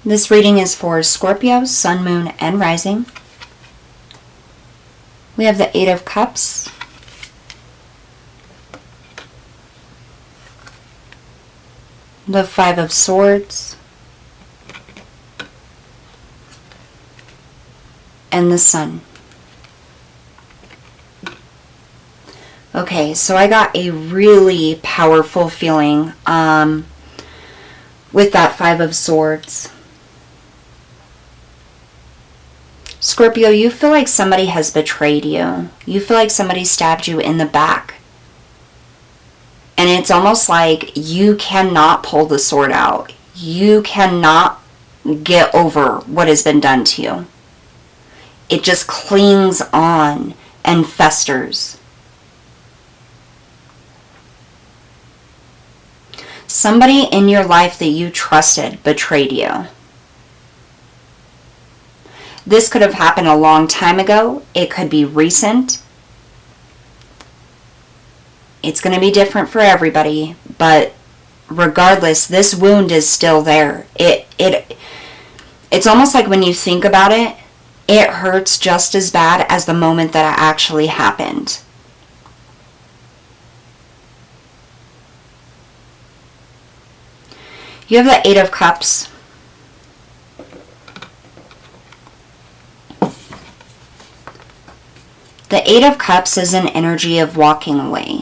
This reading is for Scorpio, Sun, Moon, and Rising. We have the Eight of Cups, the Five of Swords, and the Sun. Okay, so I got a really powerful feeling with that Five of Swords. Scorpio, you feel like somebody has betrayed you. You feel like somebody stabbed you in the back. And it's almost like you cannot pull the sword out. You cannot get over what has been done to you. It just clings on and festers. Somebody in your life that you trusted betrayed you. This could have happened a long time ago. It could be recent. It's going to be different for everybody, but regardless, this wound is still there. It's almost like when you think about it, it hurts just as bad as the moment that it actually happened. You have the Eight of Cups. The Eight of Cups is an energy of walking away.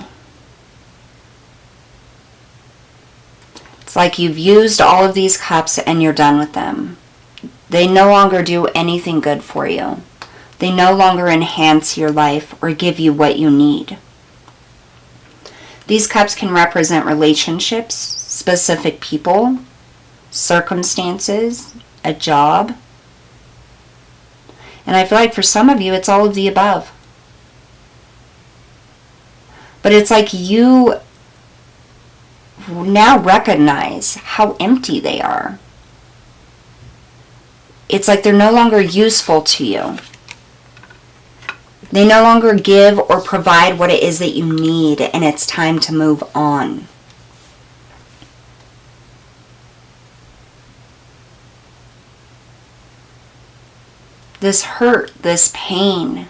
It's like you've used all of these cups and you're done with them. They no longer do anything good for you. They no longer enhance your life or give you what you need. These cups can represent relationships, specific people, circumstances, a job. And I feel like for some of you, it's all of the above. But it's like you now recognize how empty they are. It's like they're no longer useful to you. They no longer give or provide what it is that you need, and it's time to move on. This hurt, this pain,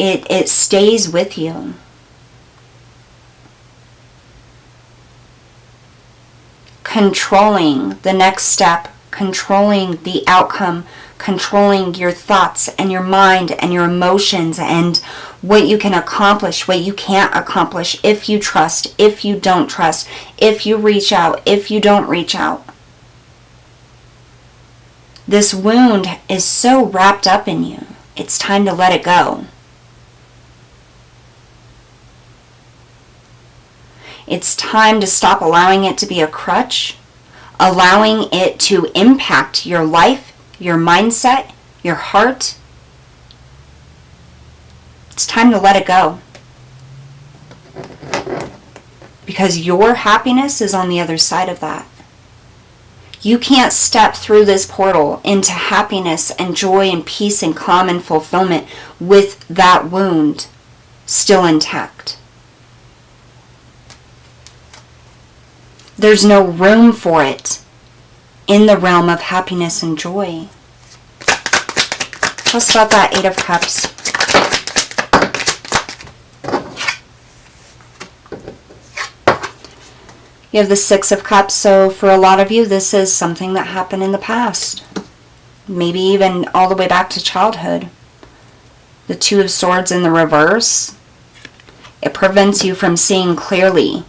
it stays with you. Controlling the next step, controlling the outcome, controlling your thoughts and your mind and your emotions and what you can accomplish, what you can't accomplish, if you trust, if you don't trust, if you reach out, if you don't reach out. This wound is so wrapped up in you. It's time to let it go. It's time to stop allowing it to be a crutch, allowing it to impact your life, your mindset, your heart. It's time to let it go. Because your happiness is on the other side of that. You can't step through this portal into happiness and joy and peace and calm and fulfillment with that wound still intact. There's no room for it in the realm of happiness and joy. Tell us about that Eight of Cups. You have the Six of Cups, so for a lot of you, this is something that happened in the past. Maybe even all the way back to childhood. The Two of Swords in the reverse. It prevents you from seeing clearly.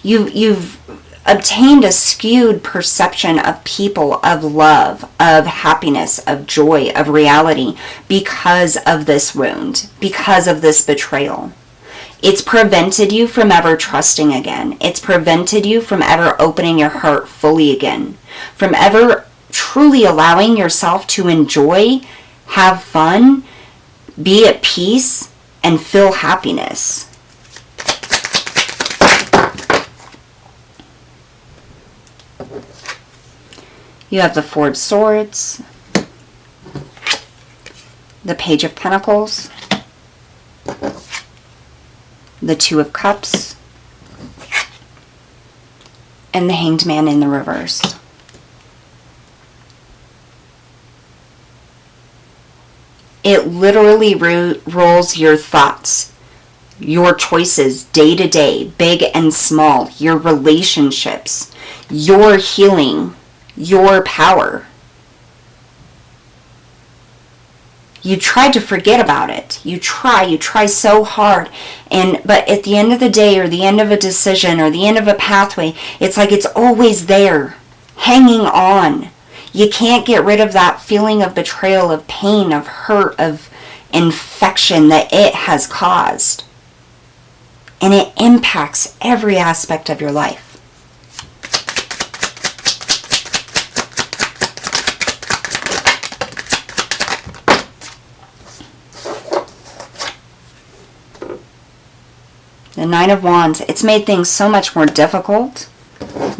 You've obtained a skewed perception of people, of love, of happiness, of joy, of reality because of this wound, because of this betrayal. It's prevented you from ever trusting again. It's prevented you from ever opening your heart fully again, from ever truly allowing yourself to enjoy, have fun, be at peace, and feel happiness. You have the Four of Swords, the Page of Pentacles, the Two of Cups, and the Hanged Man in the reverse. It literally rules your thoughts, your choices day to day, big and small, your relationships, your healing, your power. You try to forget about it. You try so hard. But at the end of the day, or the end of a decision, or the end of a pathway, it's like it's always there, hanging on. You can't get rid of that feeling of betrayal, of pain, of hurt, of infection that it has caused. And it impacts every aspect of your life. The Nine of Wands, it's made things so much more difficult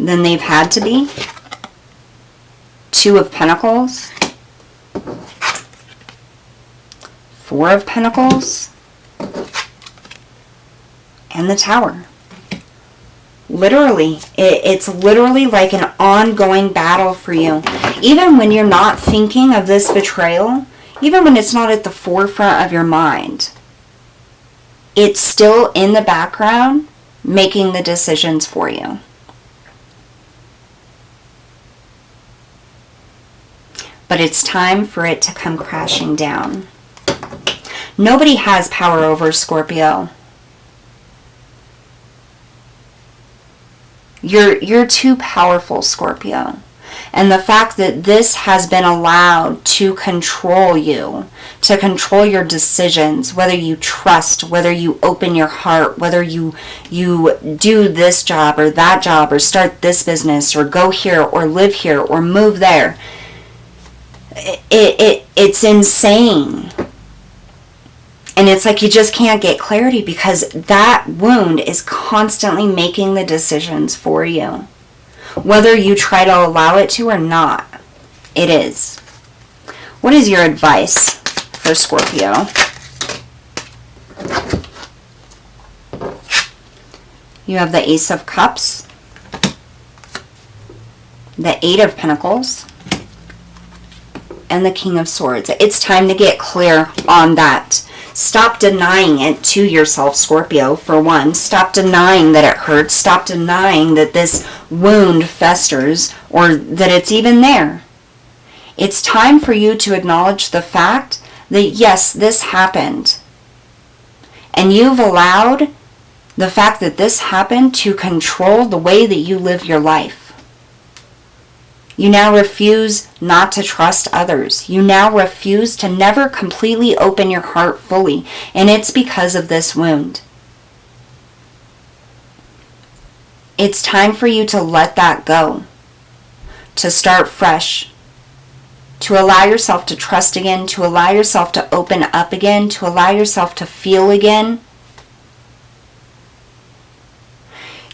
than they've had to be. Two of Pentacles. Four of Pentacles. And the Tower. Literally, it's literally like an ongoing battle for you. Even when you're not thinking of this betrayal, even when it's not at the forefront of your mind, it's still in the background making the decisions for you. But it's time for it to come crashing down. Nobody has power over Scorpio. You're too powerful, Scorpio. And the fact that this has been allowed to control you, to control your decisions, whether you trust, whether you open your heart, whether you do this job or that job, or start this business, or go here, or live here, or move there. It's insane. And it's like you just can't get clarity because that wound is constantly making the decisions for you. Whether you try to allow it to or not, it is. What is your advice for Scorpio? You have the Ace of Cups, the Eight of Pentacles, and the King of Swords. It's time to get clear on that. Stop denying it to yourself, Scorpio, for one. Stop denying that it hurts. Stop denying that this wound festers or that it's even there. It's time for you to acknowledge the fact that, yes, this happened. And you've allowed the fact that this happened to control the way that you live your life. You now refuse not to trust others. You now refuse to never completely open your heart fully. And it's because of this wound. It's time for you to let that go. To start fresh. To allow yourself to trust again. To allow yourself to open up again. To allow yourself to feel again.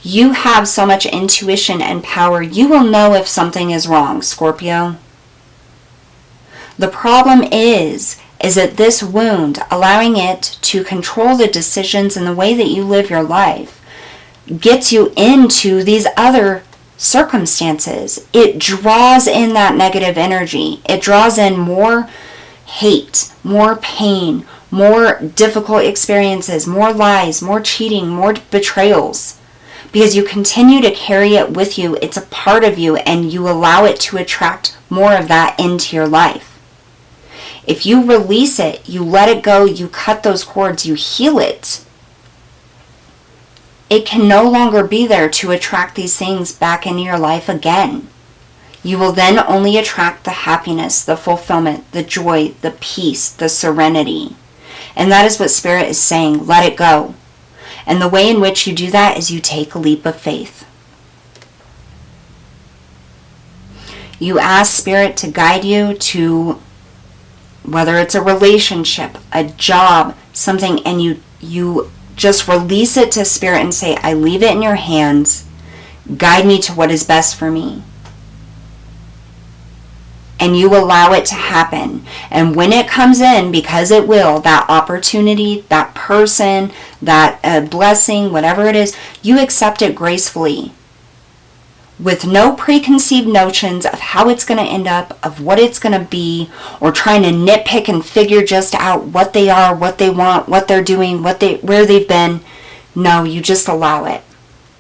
You have so much intuition and power. You will know if something is wrong, Scorpio. The problem is that this wound, allowing it to control the decisions and the way that you live your life, gets you into these other circumstances. It draws in that negative energy. It draws in more hate, more pain, more difficult experiences, more lies, more cheating, more betrayals. Because you continue to carry it with you, it's a part of you, and you allow it to attract more of that into your life. If you release it, you let it go, you cut those cords, you heal it, it can no longer be there to attract these things back into your life again. You will then only attract the happiness, the fulfillment, the joy, the peace, the serenity. And that is what Spirit is saying, let it go. And the way in which you do that is you take a leap of faith. You ask Spirit to guide you to, whether it's a relationship, a job, something, and you just release it to Spirit and say, I leave it in your hands. Guide me to what is best for me. And you allow it to happen. And when it comes in, because it will, that opportunity, that person, that blessing, whatever it is, you accept it gracefully. with no preconceived notions of how it's going to end up, of what it's going to be, or trying to nitpick and figure just out what they are, what they want, what they're doing, where they've been. No, you just allow it.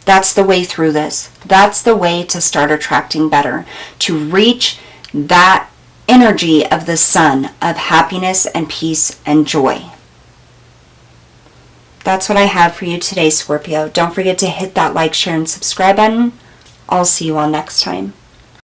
That's the way through this. That's the way to start attracting better, to reach that energy of the sun, of happiness and peace and joy. That's what I have for you today, Scorpio. Don't forget to hit that like, share, and subscribe button. I'll see you all next time.